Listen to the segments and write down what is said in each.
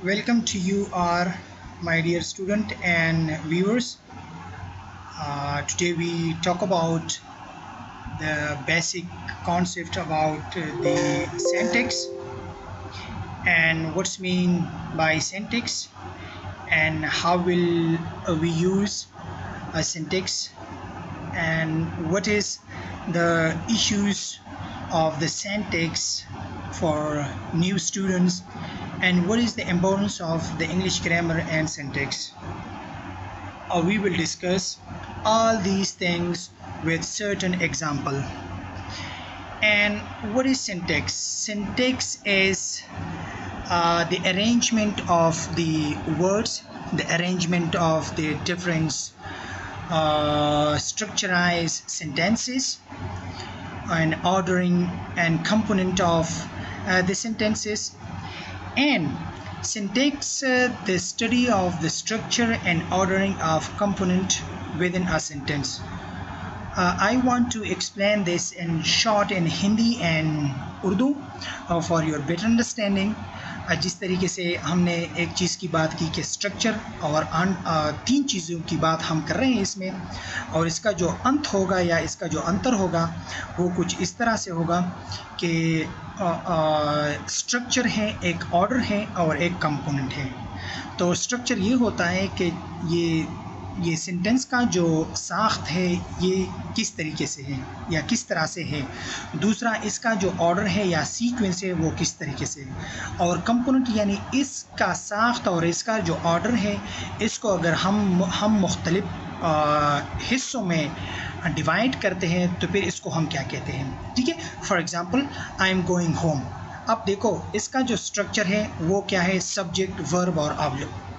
Welcome to you, our my dear student and viewers. Today we talk about the basic concept about the syntax and what's mean by syntax and how will we use a syntax and what is the issues of the syntax for new students and what is the importance of the English grammar and syntax. We will discuss all these things with certain example. And what is syntax? Syntax is the arrangement of the words, the arrangement of the different structurized sentences and ordering and component of the sentences. And syntax, the study of the structure and ordering of component within a sentence. I want to explain this in short in Hindi and Urdu for your better understanding. जिस तरीके से हमने एक चीज़ की बात की कि structure और तीन चीज़ों की बात हम कर रहे हैं इसमें, और इसका जो अंत होगा या इसका जो अंतर होगा वो कुछ इस तरह से होगा कि स्ट्रक्चर है, एक ऑर्डर है और एक कंपोनेंट है. तो स्ट्रक्चर ये होता है कि ये सेंटेंस का जो साख्त है ये किस तरीके से है या किस तरह से है. दूसरा, इसका जो ऑर्डर है या सीक्वेंस है वो किस तरीके से है. और कंपोनेंट यानी इसका साख्त और इसका जो ऑर्डर है, इसको अगर हम मुख्तलिफ हिस्सों में डिवाइड करते हैं तो फिर इसको हम क्या कहते हैं. ठीक है, for example I am going home. अब देखो इसका जो स्ट्रक्चर है वो क्या है, सब्जेक्ट, वर्ब और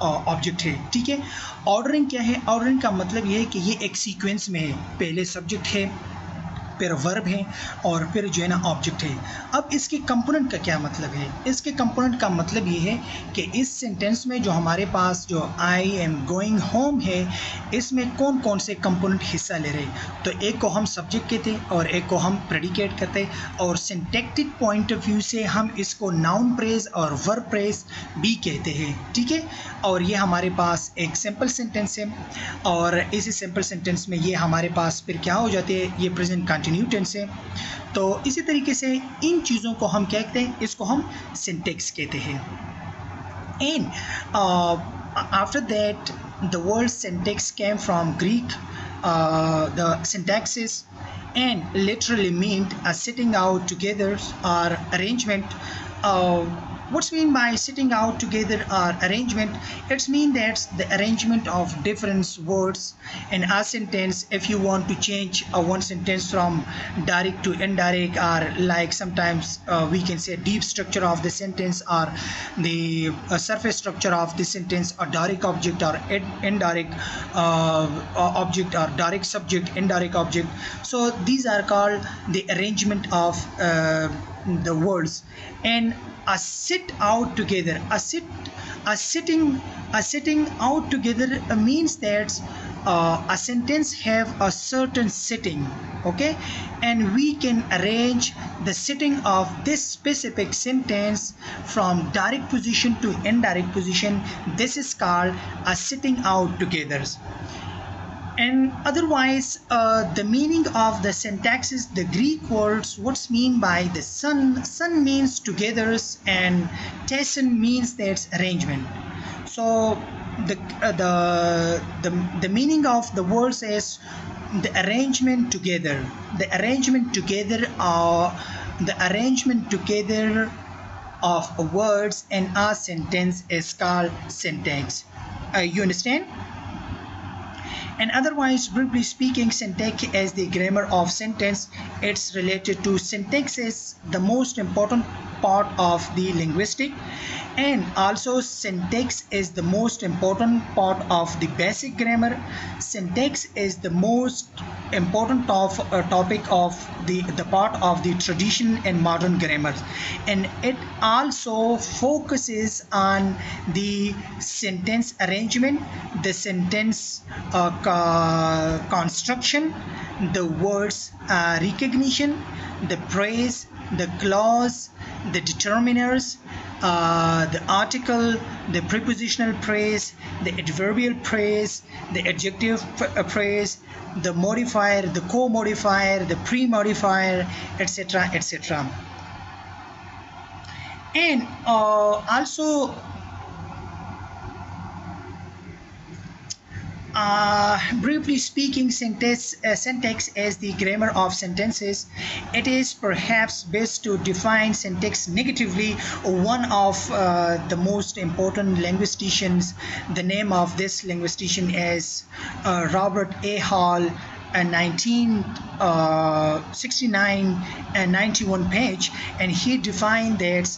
ऑब्जेक्ट है. ठीक है, ऑर्डरिंग क्या है, ऑर्डरिंग का मतलब ये है कि ये एक सीक्वेंस में है, पहले सब्जेक्ट है, फिर वर्ब है और फिर जो है ना ऑब्जेक्ट है. अब इसके कंपोनेंट का क्या मतलब है, इसके कंपोनेंट का मतलब ये है कि इस सेंटेंस में जो हमारे पास जो आई एम गोइंग होम है इसमें कौन कौन से कंपोनेंट हिस्सा ले रहे. तो एक को हम सब्जेक्ट कहते हैं और एक को हम प्रेडिकेट करते हैं, और सिंटैक्टिक पॉइंट ऑफ व्यू से हम इसको नाउन प्रेज और वर्ब प्रेज भी कहते हैं. ठीक है, और ये हमारे पास एक सिंपल सेंटेंस है, और इसी सिंपल सेंटेंस में ये हमारे पास फिर क्या हो जाते हैं, ये प्रेजेंट कंटिन्यू टेंस है. तो इसी तरीके से इन चीज़ों को हम कहते हैं, इसको हम सिंटैक्स कहते हैं. And after that the word syntax came from Greek. The syntaxes and literally meant a sitting out together or arrangement. What's mean by sitting out together or arrangement? It's mean that's the arrangement of different words in a sentence. If you want to change one sentence from direct to indirect, or like sometimes we can say deep structure of the sentence or the surface structure of the sentence, or direct object or indirect object, or direct subject, indirect object. So these are called the arrangement of the words. And a sit out together, a sitting out together means that a sentence have a certain sitting, okay, and we can arrange the sitting of this specific sentence from direct position to indirect position. This is called a sitting out together. And otherwise, the meaning of the syntax is the Greek words. What's mean by the sun means together, and tesson means that's arrangement. So the meaning of the words is the arrangement together. The arrangement together of words in a sentence is called syntax. You understand? And otherwise, briefly speaking, syntax is the grammar of sentence. It's related to syntax is the most important part of the linguistic, and also syntax is the most important part of the basic grammar. Syntax is the most important topic of the part of the tradition and modern grammar, and it also focuses on the sentence arrangement, the sentence construction, the words recognition, the phrase, the clause, the determiners, the article, the prepositional phrase, the adverbial phrase, the adjective phrase, the modifier, the co-modifier, the pre-modifier, etc., etc. And also briefly speaking, syntax as the grammar of sentences. It is perhaps best to define syntax negatively. One of the most important linguisticians, the name of this linguistician is Robert A. Hall, 1969 and 91 page, and he defined that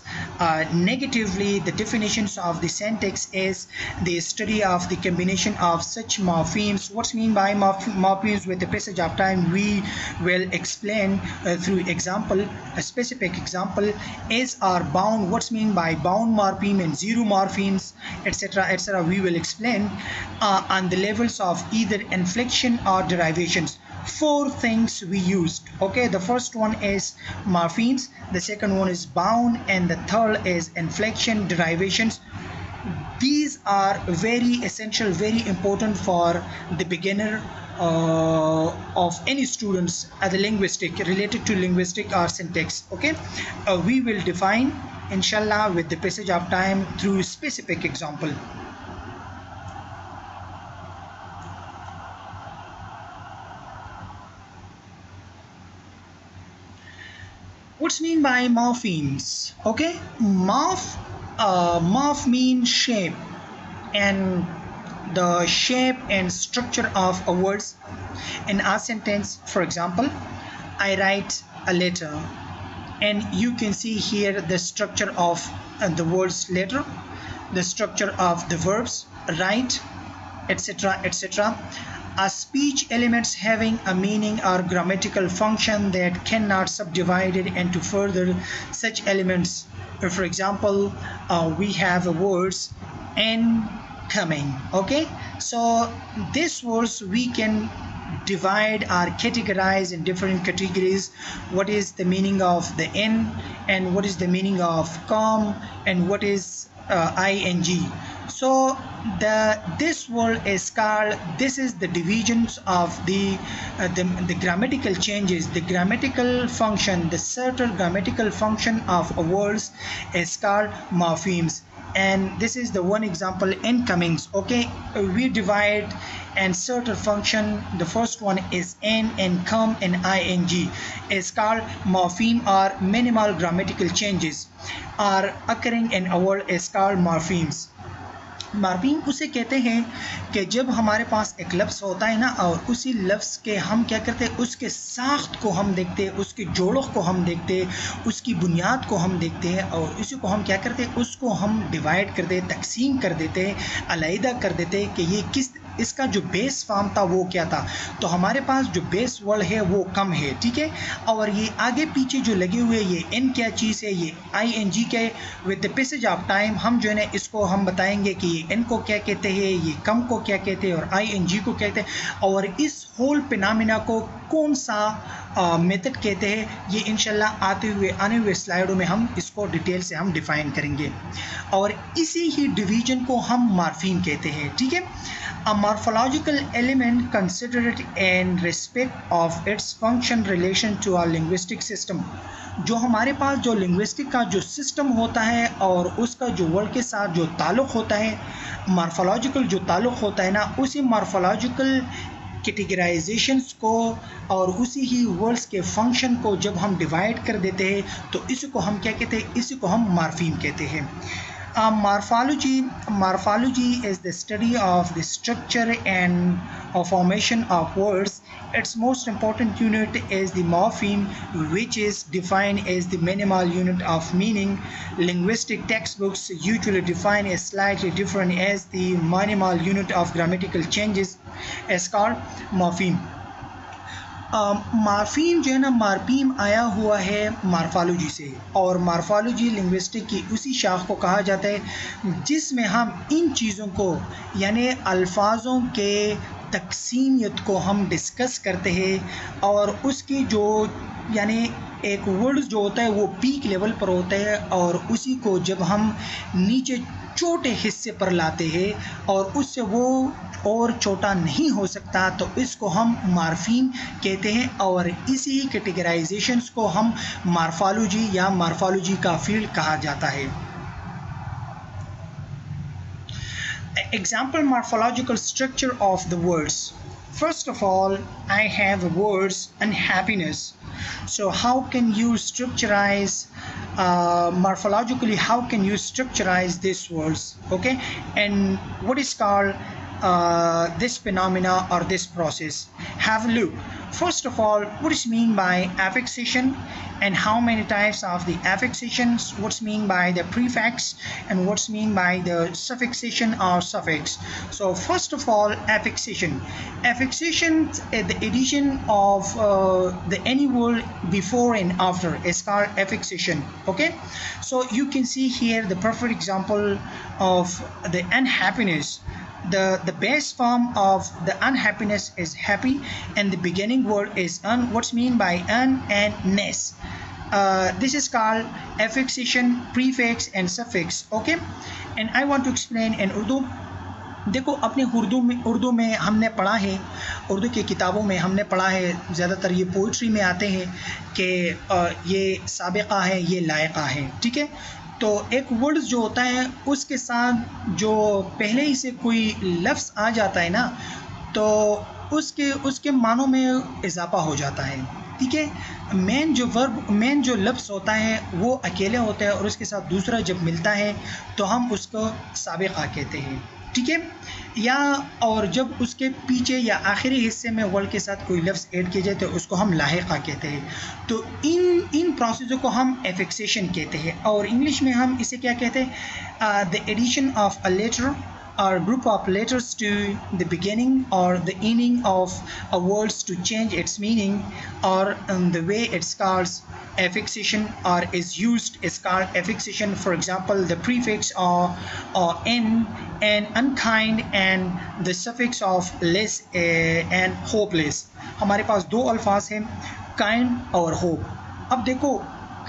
negatively the definitions of the syntax is the study of the combination of such morphemes. What's mean by morphemes? With the passage of time we will explain through example, a specific example. Is or bound, what's mean by bound morpheme and zero morphemes, etc., etc. we will explain on the levels of either inflection or derivation. 4 things we used. Okay, the first one is morphemes, the second one is bound, and the third is inflection, derivations. These are very essential, very important for the beginner of any students at the linguistic, related to linguistic or syntax. Okay, we will define inshallah with the passage of time through specific example. What's mean by morphemes? Okay, morph means shape, and the shape and structure of a words in a sentence. For example, I write a letter, and you can see here the structure of the words letter, the structure of the verbs write, etc., etc. A speech elements having a meaning or grammatical function that cannot subdivide it into further such elements. For example, we have words and coming. Okay, so these words we can divide or categorize in different categories. What is the meaning of the n, and what is the meaning of come, and what is ing. So this word is called, this is the divisions of the grammatical changes, the grammatical function, the certain grammatical function of words is called morphemes. And this is the one example, incomings. Okay, we divide and certain function. The first one is n, and come and ing is called morpheme, or minimal grammatical changes are occurring in a word is called morphemes. Morpheme उसे कहते हैं कि जब हमारे पास एक लफ्ज़ होता है ना, और उसी लफ्ज़ के हम क्या करते हैं, उसके साख्त को हम देखते हैं, उसके जोड़ों को हम देखते हैं, उसकी बुनियाद को हम देखते हैं, और इसी को हम क्या करते हैं, उसको हम डिवाइड कर देते, तकसीम कर देते हैं, अलहदा कर देते हैं कि ये किस, इसका जो बेस फॉर्म था वो क्या था। तो हमारे पास जो बेस वर्ड है वो कम है, ठीक है, और ये आगे पीछे जो लगे हुए ये एन क्या चीज़ है, ये ing के with the passage of time हम जो है ना इसको हम बताएंगे कि ये एन को क्या कहते हैं, ये कम को क्या कहते हैं, और ing को कहते हैं, और इस होल फिनोमेना को कौन सा मेथड कहते हैं, ये इंशाल्लाह आने हुए स्लाइडों में हम इसको डिटेल से हम डिफाइन करेंगे। और इसी ही डिवीजन को हम मार्फीम कहते हैं, ठीक है। A morphological element considered in respect of its function relation to our linguistic system. जो हमारे पास जो लिंग्विस्टिक का जो सिस्टम होता है और उसका जो वर्ड के साथ जो ताल्लुक़ होता है, मॉर्फोलॉजिकल जो ताल्लुक़ होता है ना, उसी मॉर्फोलॉजिकल कैटेगराइजेशंस को और उसी ही वर्ड्स के फंक्शन को जब हम डिवाइड कर देते हैं तो इसी को हम क्या कहते हैं, इसी को हम मार्फीम कहते हैं। Morphology is the study of the structure and formation of words. Its most important unit is the morpheme, which is defined as the minimal unit of meaning. Linguistic textbooks usually define a slightly different as the minimal unit of grammatical changes is called morpheme. Morpheme जो है ना, morpheme आया हुआ है morphology से, और morphology linguistic की उसी शाख को कहा जाता है जिसमें हम इन चीज़ों को यानी अल्फाजों के तकसीमियत को हम डिस्कस करते हैं और उसकी जो यानी एक वर्ड जो होता है वो पीक लेवल पर होता है और उसी को जब हम नीचे छोटे हिस्से पर लाते हैं और उससे वो और छोटा नहीं हो सकता तो इसको हम मार्फीम कहते हैं और इसी कैटेगराइजेशंस को हम मार्फोलॉजी या मार्फोलॉजी का फील्ड कहा जाता है. Example morphological structure of the words. First of all, I have words unhappiness. So how can you structurize morphologically? How can you structurize these words? Okay, and what is called this phenomena or this process? Have a look. First of all, what is mean by affixation and how many types of the affixations, what's mean by the prefix and what's mean by the suffixation or suffix. So first of all, affixation. Affixation is the addition of the any word before and after is called affixation. Okay, so you can see here the perfect example of the unhappiness. The base form of the unhappiness is happy and the beginning word is un. What's mean by un and ness? This is called affixation, prefix and suffix. Okay, and I want to explain in Urdu. देखो अपने उर्दू में हमने पढ़ा है, उर्दू की किताबों में हमने पढ़ा है, ज़्यादातर ये पोइट्री में आते हैं कि ये साबिक़ा है, ये लायक़ा है. ठीक है, तो एक वर्ड जो होता है उसके साथ जो पहले ही से कोई लफ्ज़ आ जाता है ना तो उसके मानों में इजाफा हो जाता है. ठीक है, मेन जो लफ्ज़ होता है वो अकेले होता है और उसके साथ दूसरा जब मिलता है तो हम उसको साबिक़ा कहते हैं. ठीक है, या और जब उसके पीछे या आखिरी हिस्से में वर्ड के साथ कोई लफ्ज़ ऐड किया जाए तो उसको हम लाहिक़ा कहते हैं. तो इन प्रोसेसों को हम एफिक्सेशन कहते हैं और इंग्लिश में हम इसे क्या कहते हैं? The addition of a letter or group of letters to the beginning or the ending of a words to change its meaning or the way it's called affixation or is used is called affixation. For example, the prefix or n and unkind and the suffix of less and hopeless. हमारे पास दो अल्फाज हैं kind और hope. अब देखो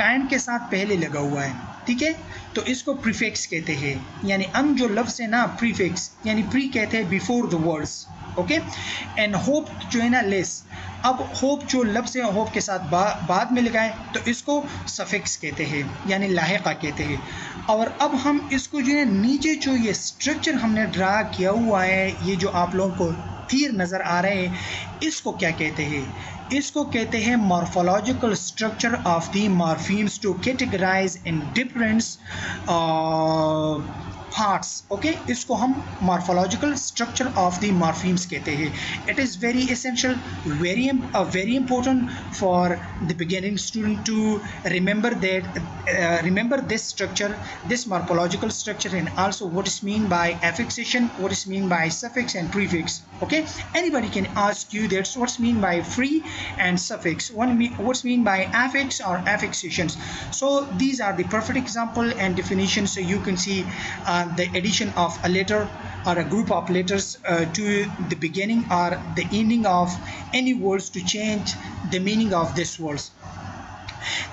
kind के साथ पहले लगा हुआ है, ठीक है, तो इसको प्रीफिक्स कहते हैं. यानी अन जो लफ्ज़ है ना प्रीफिक्स यानी प्री कहते हैं before the words. Okay, and hope जो है ना लेस. अब होप जो लफ्ज़ है होप के साथ बाद में लगाए तो इसको सफिक्स कहते हैं यानी लाहिक़ा कहते हैं. और अब हम इसको जो है नीचे जो ये स्ट्रक्चर हमने ड्रा किया हुआ है, ये जो आप लोगों को तीर नज़र आ रहे हैं, इसको क्या कहते हैं? इसको कहते हैं morphological structure of the morphemes to categorize in different parts. Okay, इसको हम morphological structure of the morphemes कहते हैं. It is very essential, very important for the beginning student to remember this structure, this morphological structure, and also what is mean by affixation, what is mean by suffix and prefix. Okay, anybody can ask you that's what's mean by free and suffix, what's mean by affix or affixations. So these are the perfect example and definitions. So you can see the addition of a letter or a group of letters to the beginning or the ending of any words to change the meaning of these words.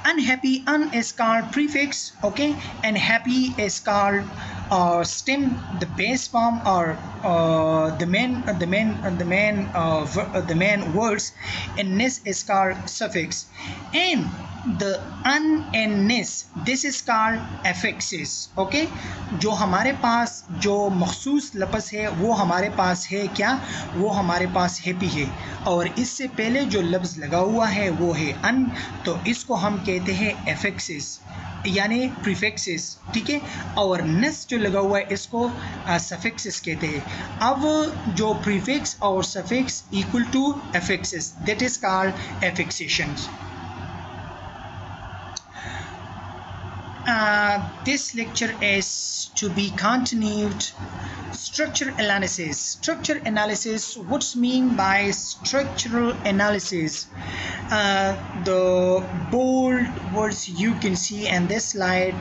Unhappy, un is called prefix. Okay, and happy is called stem, the base form or the main words, and ness is called suffix, and the un and ness, this is called affixes. Okay, जो हमारे पास जो मखसूस लफ्ज़ है वो हमारे पास है क्या? वो हमारे पास हैप्पी है और इससे पहले जो लफ्ज़ लगा हुआ है वो है अन, तो इसको हम कहते हैं एफिक्सेस यानी प्रीफिक्सेस. ठीक है, और नस जो लगा हुआ है इसको सफिक्सेस कहते हैं. अब जो प्रीफिक्स और suffix equal to affixes, that is called affixations. This lecture is to be continued. Structure analysis. Structure analysis. What's mean by structural analysis? The bold words you can see in this slide,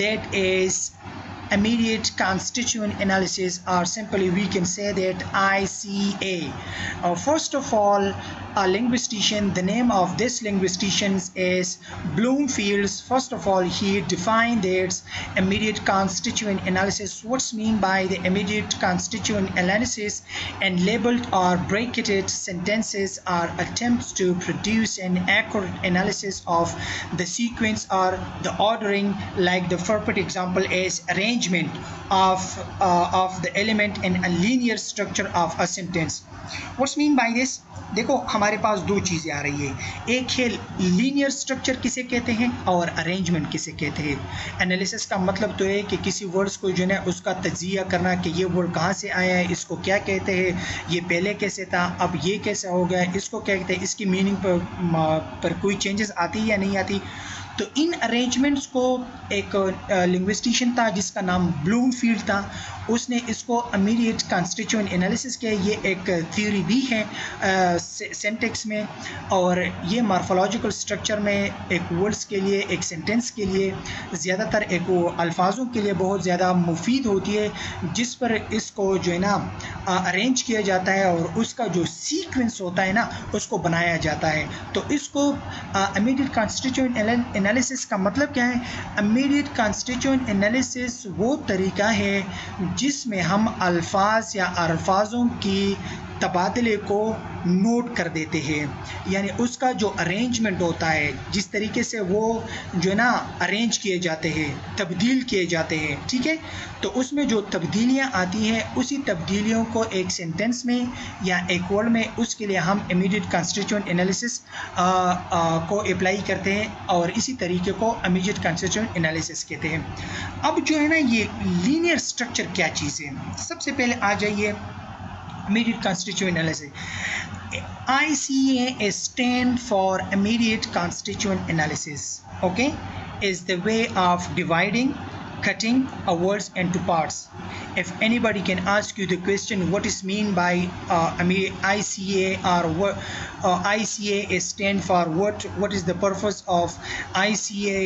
that is immediate constituent analysis, or simply we can say that ICA. First of all, a linguistician. The name of this linguistician is Bloomfield. First of all, he defined its immediate constituent analysis. What's mean by the immediate constituent analysis? And labeled or bracketed sentences are attempts to produce an accurate analysis of the sequence or the ordering. Like the perfect example is arrangement of the element in a linear structure of a sentence. What's mean by this? देखो हमारे पास दो चीज़ें आ रही है, एक है linear structure किसे कहते हैं और अरेंजमेंट किसे कहते हैं। एनालिसिस का मतलब तो है कि किसी वर्ड्स को जो है उसका तजिया करना कि ये वर्ड कहाँ से आया है, इसको क्या कहते हैं, ये पहले कैसे था, अब ये कैसे हो गया, इसको क्या कहते हैं, इसकी मीनिंग पर कोई चेंजेस आती है या नहीं आती। तो इन अरेंजमेंट्स को एक लिंग्विस्टिशियन था जिसका नाम ब्लूमफील्ड था, उसने इसको इमीडिएट कॉन्स्टिट्यूएंट एनालिसिस किया। ये एक थ्योरी भी है सेंटेक्स में, और ये मॉर्फोलॉजिकल स्ट्रक्चर में एक वर्ड्स के लिए, एक सेंटेंस के लिए, ज़्यादातर एक वो अल्फाजों के लिए बहुत ज़्यादा मुफीद होती है, जिस पर इसको जो है ना अरेंज किया जाता है और उसका जो सीक्वेंस होता है ना उसको बनाया जाता है। तो इसको इमीडिएट कॉन्स्टिट्यूएंट एनालिसिस का मतलब क्या है? इमीडिएट कॉन्स्टिट्यूएंट एनालिसिस वो तरीका है जिसमें हम अल्फाज या अल्फाजों की तबादले को नोट कर देते हैं, यानी उसका जो अरेंजमेंट होता है, जिस तरीके से वो जो है ना अरेंज किए जाते हैं, तब्दील किए जाते हैं, ठीक है। तो उसमें जो तब्दीलियाँ आती हैं उसी तब्दीलियों को एक सेंटेंस में या एक वर्ड में, उसके लिए हम इमीडिएट कॉन्स्टिट्यूएंट एनालिसिस को अप्लाई करते हैं और इसी तरीके को इमीडिएट कॉन्स्टिट्यूएंट एनालिसिस कहते हैं। अब जो है ना ये लीनियर स्ट्रक्चर क्या चीज़ है, सबसे पहले आ जाइए immediate constituent analysis. ICA stand for immediate constituent analysis. Okay, is the way of dividing, cutting a words into parts. If anybody can ask you the question what is mean by ICA or what ICA stand for what is the purpose of ICA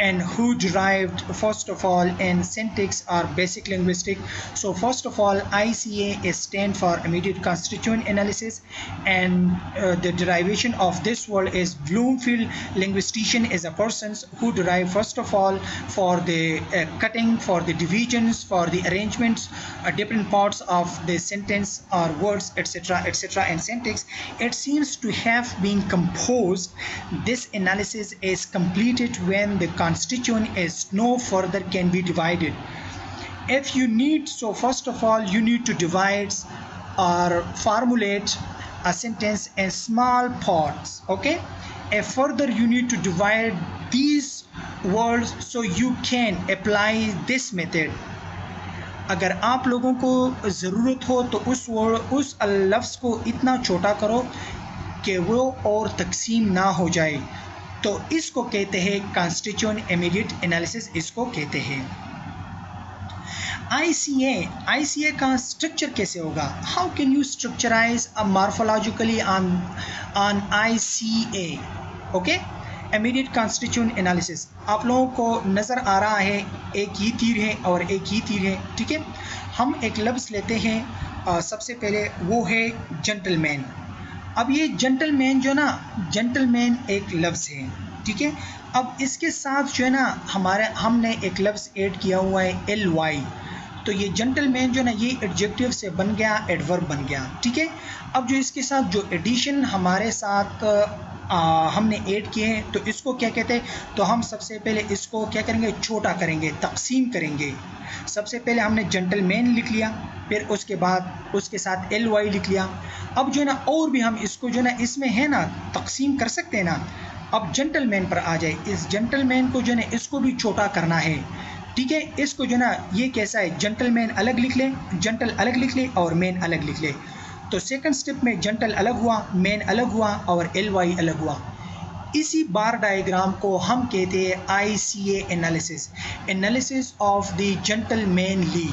and who derived first of all in syntax or basic linguistic. So first of all, ICA stand for immediate constituent analysis, and the derivation of this word is Bloomfield linguistician is a person who derived first of all for the cutting, for the divisions, for the arrangements, different parts of the sentence or words, etc., etc., and syntax. It seems to have been composed. This analysis is completed when the constituent is no further can be divided. If you need, so first of all you need to divide or formulate a sentence in small parts. Okay, and further you need to divide these words, so you can apply this method. अगर आप लोगों को ज़रूरत हो तो उस लफ्ज़ को इतना छोटा करो कि वो और तकसीम ना हो जाए, तो इसको कहते हैं कॉन्स्टिट्यूएंट इमीडिएट एनालिसिस, इसको कहते हैं। ICA का स्ट्रक्चर कैसे होगा? How can you structurize a morphologically on ICA? Okay, immediate constituent analysis आप लोगों को नज़र आ रहा है, एक ही तीर है और एक ही तीर है, ठीक है। हम एक लफ्ज़ लेते हैं, सबसे पहले वो है जेंटलमैन। अब ये जेंटलमैन जो ना, जेंटलमैन एक लफ्ज़ है, ठीक है। अब इसके साथ जो है ना हमने एक लफ्ज़ ऐड किया हुआ है LY, तो ये जेंटलमैन जो ना ये एडजेक्टिव से बन गया एडवर्ब बन गया, ठीक है। अब जो इसके साथ जो एडिशन हमारे साथ हमने ऐड किए हैं, तो इसको क्या कहते हैं? तो हम सबसे पहले इसको क्या करेंगे? छोटा करेंगे, तकसीम करेंगे। सबसे पहले हमने जेंटलमैन लिख लिया, फिर उसके बाद उसके साथ LY लिख लिया। अब जो है ना और भी हम इसको जो ना इसमें है ना तकसीम कर सकते हैं ना। अब जेंटलमैन पर आ जाए, इस जेंटलमैन को जो है ना इसको भी छोटा करना है, ठीक है। इसको जो ना ये कैसा है, जेंटलमैन अलग लिख ले, जेंटल अलग लिख ले और मैन अलग लिख ले। तो सेकंड स्टेप में जेंटल अलग हुआ, मैन अलग हुआ और LY अलग हुआ। इसी बार डायग्राम को हम कहते हैं ICA analysis of the gentlemanly.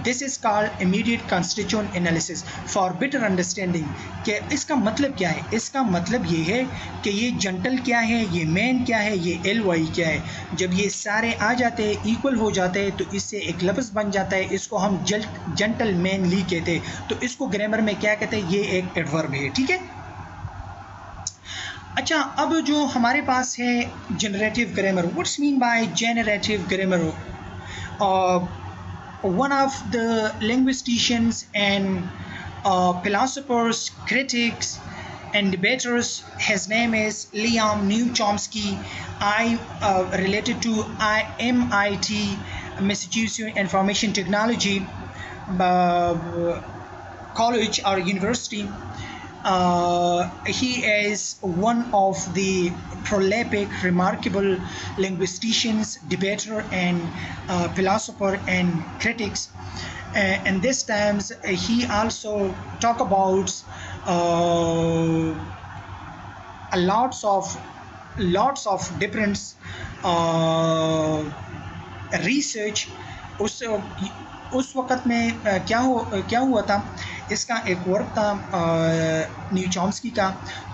This is called immediate constituent analysis for better understanding. कि इसका मतलब क्या है? इसका मतलब ये है कि ये जेंटल क्या है, ये मैन क्या है, ये LY क्या है। जब ये सारे आ जाते हैं, इक्वल हो जाते हैं, तो इससे एक लफ्ज़ बन जाता है, इसको हम जेंटलमैनली कहते हैं। तो इसको ग्रामर में क्या कहते हैं? ये एक एडवर्ब है, ठीक है। अच्छा, अब जो हमारे पास है generative grammar, what's mean by generative grammar? One of the linguisticians and philosophers, critics, and debaters. His name is Liam New Chomsky. I related to MIT, Massachusetts Information Technology College or University. He is one of the prolific, remarkable linguisticians, debater, and philosopher and critics. And this times he also talk about uh, lots of different uh, research. उस उस वक़्त में क्या हुआ था, इसका एक work था न्यू चॉम्स्की का।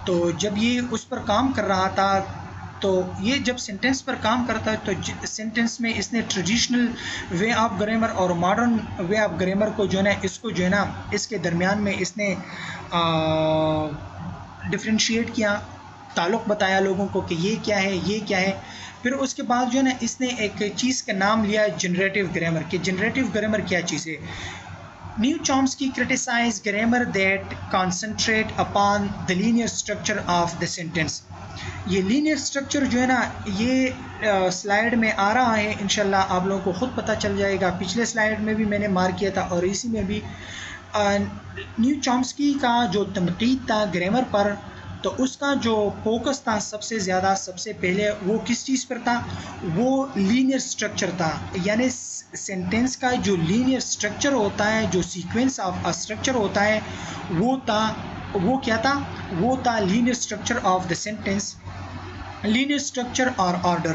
तो जब ये उस पर काम कर रहा था, तो ये जब सेंटेंस पर काम करता है तो सेंटेंस में इसने ट्रेडिशनल वे ऑफ ग्रामर और मॉडर्न वे ऑफ ग्रामर को जो है ना, इसको जो है ना, इसके दरमियान में इसने डिफ्रेंशिएट किया, ताल्लुक़ बताया लोगों को कि ये क्या है, ये क्या है। फिर उसके बाद जो है ना, इसने एक चीज़ का नाम लिया जनरेटिव ग्रामर, कि जनरेटिव ग्रामर क्या चीज़ है। Noam Chomsky criticize grammar that concentrate upon the linear structure of the sentence. ये लीनियर स्ट्रक्चर जो है ना, ये स्लाइड में आ रहा है, इंशाल्लाह आप लोगों को ख़ुद पता चल जाएगा। पिछले स्लाइड में भी मैंने मार्क किया था और इसी में भी न्यू चॉम्स्की का जो तनकीद था ग्रामर पर, तो उसका जो फोकस था सबसे ज़्यादा, सबसे पहले वो किस चीज़ पर था, वो लीनियर स्ट्रक्चर था। यानी सेंटेंस का जो लीनियर स्ट्रक्चर होता है, जो सीक्वेंस ऑफ अ स्ट्रक्चर होता है, वो क्या था, वो था linear structure of the sentence, linear structure और ऑर्डर।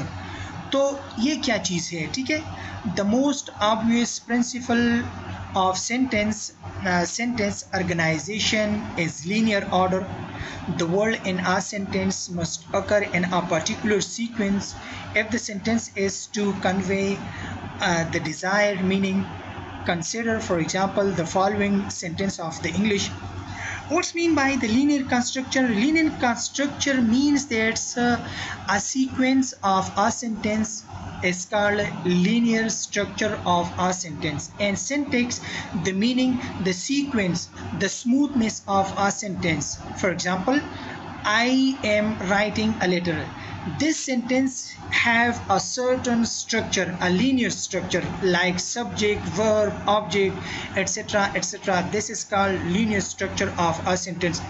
तो ये क्या चीज़ है, ठीक है। The most obvious principle of sentence organization is linear order. The word in a sentence must occur in a particular sequence if the sentence is to convey the desired meaning. Consider, for example, the following sentence of the English. What's mean by the linear construction? Linear construction means that a sequence of a sentence is called linear structure of a sentence, and syntax the meaning, the sequence, the smoothness of a sentence. For example, I am writing a letter. This sentence have a certain structure, a linear structure, like subject, verb, object, etc., etc. This is called linear structure of a sentence.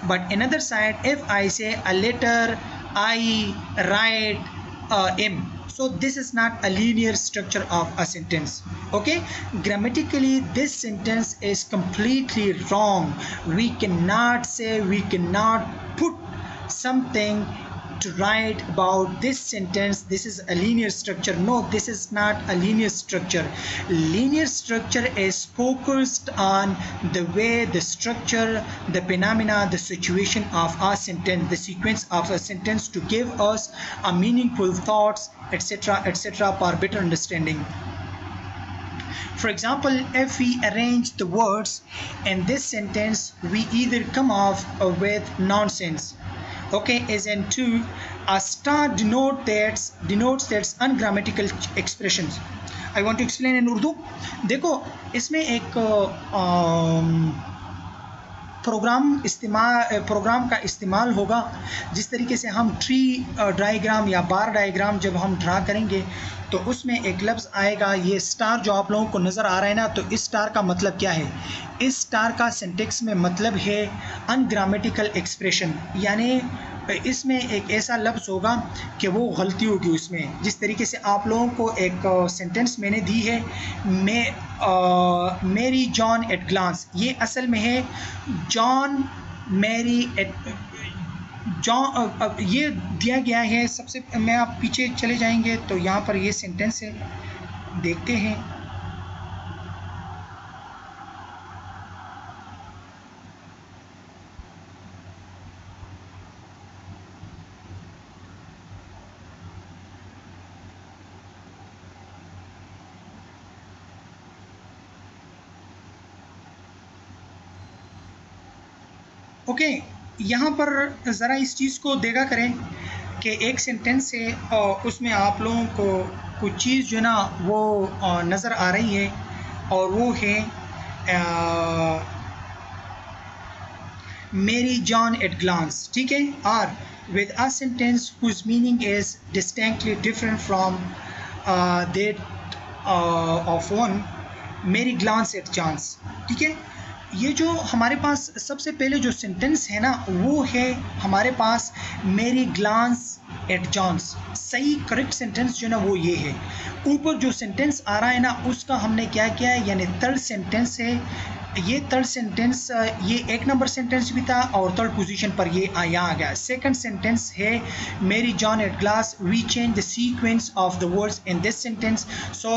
But another side, if I say a letter, I write am, so this is not a linear structure of a sentence. Okay, grammatically this sentence is completely wrong. We cannot put something to write about this sentence, this is a linear structure. No, this is not a linear structure. Linear structure is focused on the way, the structure, the phenomena, the situation of a sentence, the sequence of a sentence, to give us a meaningful thoughts, etc., etc., for better understanding. For example, if we arrange the words in this sentence, we either come off with nonsense. Okay, as in to a star denotes that's ungrammatical expressions. I want to explain in Urdu. देखो, इसमें एक programme का इस्तेमाल होगा। जिस तरीके से हम ट्री डायग्राम या बार डायग्राम जब हम ड्रा करेंगे, तो उसमें एक लफ्ज़ आएगा, ये स्टार जो आप लोगों को नज़र आ रहा है ना, तो इस स्टार का मतलब क्या है? इस स्टार का सिंटेक्स में मतलब है अनग्रामेटिकल एक्सप्रेशन, यानी इसमें एक ऐसा लफ्ज़ होगा कि वो गलती होगी उसमें। जिस तरीके से आप लोगों को एक सेंटेंस मैंने दी है, मेरी जॉन एट ग्लांस, ये असल में है जॉन मैरी एट जॉन, ये दिया गया है। सबसे मैं आप पीछे चले जाएंगे तो यहाँ पर ये सेंटेंस है, देखते हैं। ओके, यहाँ पर ज़रा इस चीज़ को देखा करें कि एक सेंटेंस है और उसमें आप लोगों को कुछ चीज़ जो है ना वो नज़र आ रही है, और वो है मेरी जॉन एट ग्लांस, ठीक है, और with a sentence whose meaning is distinctly different from that of one Mary glance at chance, ठीक है। ये जो हमारे पास सबसे पहले जो सेंटेंस है ना वो है हमारे पास मेरी ग्लांस एट जॉन्स, सही करेक्ट सेंटेंस जो है ना वो ये है। ऊपर जो सेंटेंस आ रहा है ना उसका हमने क्या किया है, यानी थर्ड सेंटेंस है ये। थर्ड सेंटेंस ये एक नंबर सेंटेंस भी था और थर्ड पोजीशन पर ये यहाँ आ गया। सेकंड सेंटेंस है Mary John at glass, we change the sequence of the words in this sentence, so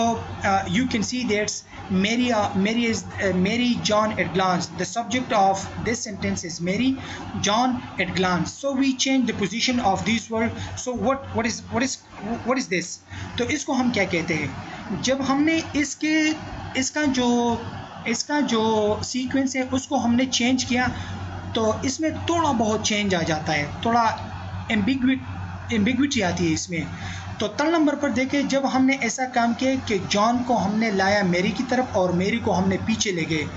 you can see that's Mary John at glance. The subject of this sentence is Mary John at glance. So we change the position of these words. So what is this? तो इसको हम क्या कहते हैं? जब हमने इसका जो सीक्वेंस है उसको हमने चेंज किया तो इसमें थोड़ा बहुत चेंज आ जाता है, थोड़ा एम्बिग्विटी आती है इसमें। तो थर्ड नंबर पर देखें, जब हमने ऐसा काम किया कि जॉन को हमने लाया मेरी की तरफ और मेरी को हमने पीछे ले गए,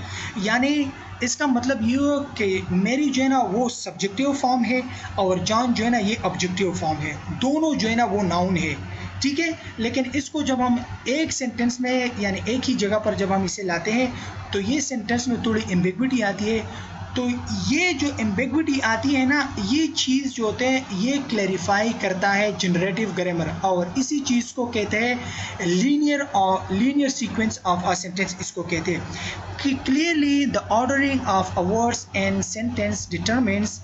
यानी इसका मतलब ये हो कि मेरी जो है ना वो सब्जेक्टिव फॉर्म है और जॉन जो है ना ये ऑब्जेक्टिव फॉर्म है, दोनों जो है ना वो नाउन है, ठीक है। लेकिन इसको जब हम एक सेंटेंस में यानी एक ही जगह पर जब हम इसे लाते हैं तो ये सेंटेंस में थोड़ी एम्बिग्विटी आती है। तो ये जो एम्बिग्विटी आती है ना, ये चीज़ जो होते हैं ये क्लैरिफाई करता है जनरेटिव ग्रामर, और इसी चीज़ को कहते हैं linear sequence of a sentence. इसको कहते हैं कि clearly the ordering of a words and sentence determines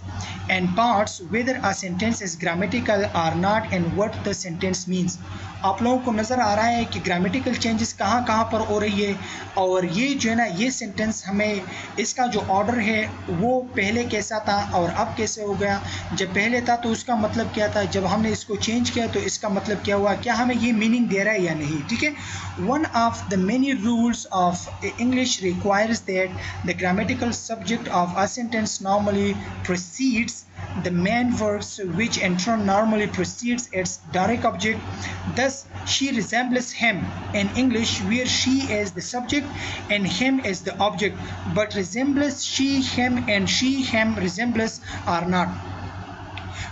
and parts whether a sentence is grammatical or not and what the sentence means. आप लोगों को नज़र आ रहा है कि ग्रामेटिकल चेंजेस कहाँ कहाँ पर हो रही है, और ये जो है ना ये सेंटेंस हमें इसका जो ऑर्डर है वो पहले कैसा था और अब कैसे हो गया। जब पहले था तो उसका मतलब क्या था, जब हमने इसको चेंज किया तो इसका मतलब क्या हुआ, क्या हमें ये मीनिंग दे रहा है या नहीं, ठीक है। One of the many rules of English requires that the grammatical subject of a sentence normally proceeds the main verbs, which in turn normally precedes its direct object. Thus she resembles him in English, where she is the subject and him is the object, but resembles she him and she him resembles are not.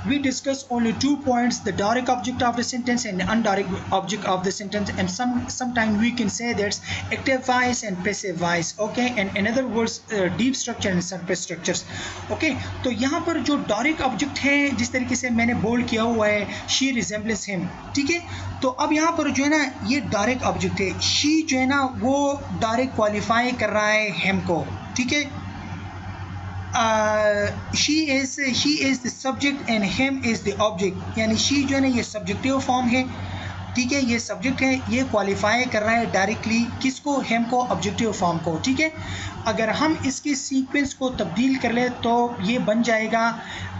We discuss only 2 points, the direct object of the sentence and the indirect object of the sentence, and sometimes we can say that's active voice and passive voice, okay, and in other words deep structure and surface structures, okay। तो यहाँ पर जो direct object है जिस तरीके से मैंने bold किया हुआ है she resembles him, ठीक है। तो अब यहाँ पर जो है ना ये डायरेक्ट ऑब्जेक्ट है, she जो है ना वो डायरेक्ट क्वालिफाई कर रहा है him को, ठीक है। she is the subject and him is the object, यानी she जो है ना ये सब्जेक्टिव फॉर्म है, ठीक है, ये सब्जेक्ट है, ये क्वालिफाई कर रहा है डायरेक्टली किसको, हिम को, ऑब्जेक्टिव फॉर्म को, ठीक है। अगर हम इसके सीक्वेंस को तब्दील कर ले तो ये बन जाएगा,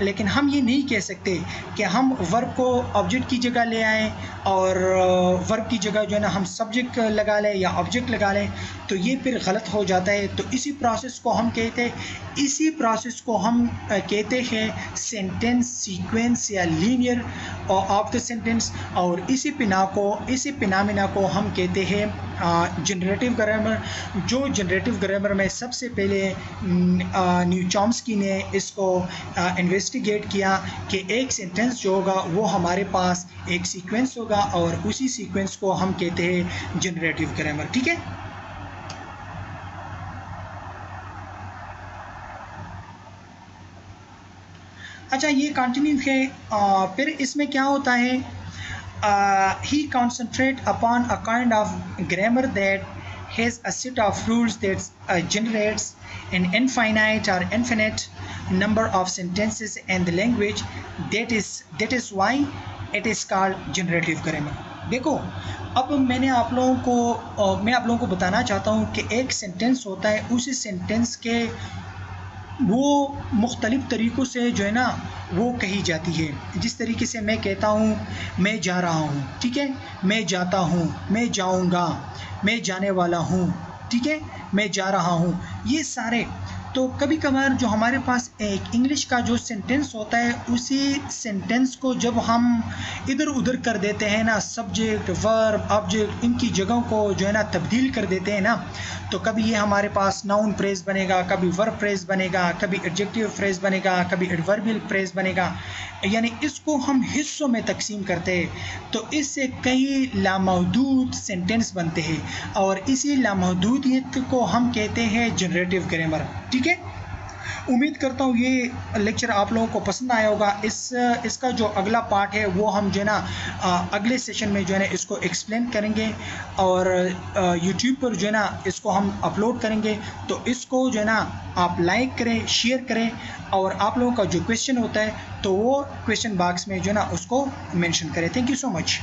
लेकिन हम ये नहीं कह सकते कि हम वर्ब को ऑब्जेक्ट की जगह ले आएँ और वर्ब की जगह जो है ना हम सब्जेक्ट लगा लें या ऑब्जेक्ट लगा लें, तो ये फिर गलत हो जाता है। तो इसी प्रोसेस को हम कहते हैं सेंटेंस सीक्वेंस या लीनियर ऑफ द सेंटेंस, और इसी फिनोमेना को हम कहते हैं जनरेटिव ग्रामर। जो जनरेटिव ग्रामर में सबसे पहले न्यू चॉम्स्की ने इसको इन्वेस्टिगेट किया कि एक सेंटेंस जो होगा वो हमारे पास एक सीक्वेंस होगा और उसी सीक्वेंस को हम कहते हैं जनरेटिव ग्रामर, ठीक है। अच्छा, ये कंटिन्यू है। फिर इसमें क्या होता है, he concentrate upon a kind of grammar that has a set of rules that generates an infinite or infinite number of sentences and the language that is why it is called generative grammar। देखो, अब मैं आप लोगों को बताना चाहता हूँ कि एक सेंटेंस होता है, उसी सेंटेंस के वो मुख्तलिफ़ तरीक़ों से जो है ना वो कही जाती है। जिस तरीके से मैं कहता हूँ मैं जा रहा हूँ, ठीक है, मैं जाता हूँ, मैं जाऊँगा, मैं जाने वाला हूँ, ठीक है, मैं जा रहा हूँ, ये सारे तो कभी कभार जो हमारे पास एक इंग्लिश का जो सेंटेंस होता है, उसी सेंटेंस को जब हम इधर उधर कर देते हैं ना, सब्जेक्ट वर्ब ऑब्जेक्ट इनकी जगहों को जो है ना तब्दील कर देते हैं ना, तो कभी ये हमारे पास नाउन फ्रेज बनेगा, कभी वर्ब फ्रेज बनेगा, कभी एडजेक्टिव फ्रेज बनेगा, कभी एडवर्बियल फ्रेज बनेगा, यानी इसको हम हिस्सों में तकसीम करते हैं। तो इससे कई लामहदूद सेंटेंस बनते हैं और इसी लामहदूदियत को हम कहते हैं जनरेटिव ग्रामर। ठीक है, उम्मीद करता हूँ ये लेक्चर आप लोगों को पसंद आया होगा। इसका जो अगला पार्ट है वो हम जो है ना अगले सेशन में जो है ना इसको एक्सप्लेन करेंगे और यूट्यूब पर जो है ना इसको हम अपलोड करेंगे। तो इसको जो है ना आप लाइक करें, शेयर करें और आप लोगों का जो क्वेश्चन होता है तो वो क्वेश्चन बॉक्स में जो है ना उसको मेंशन करें। Thank you so much.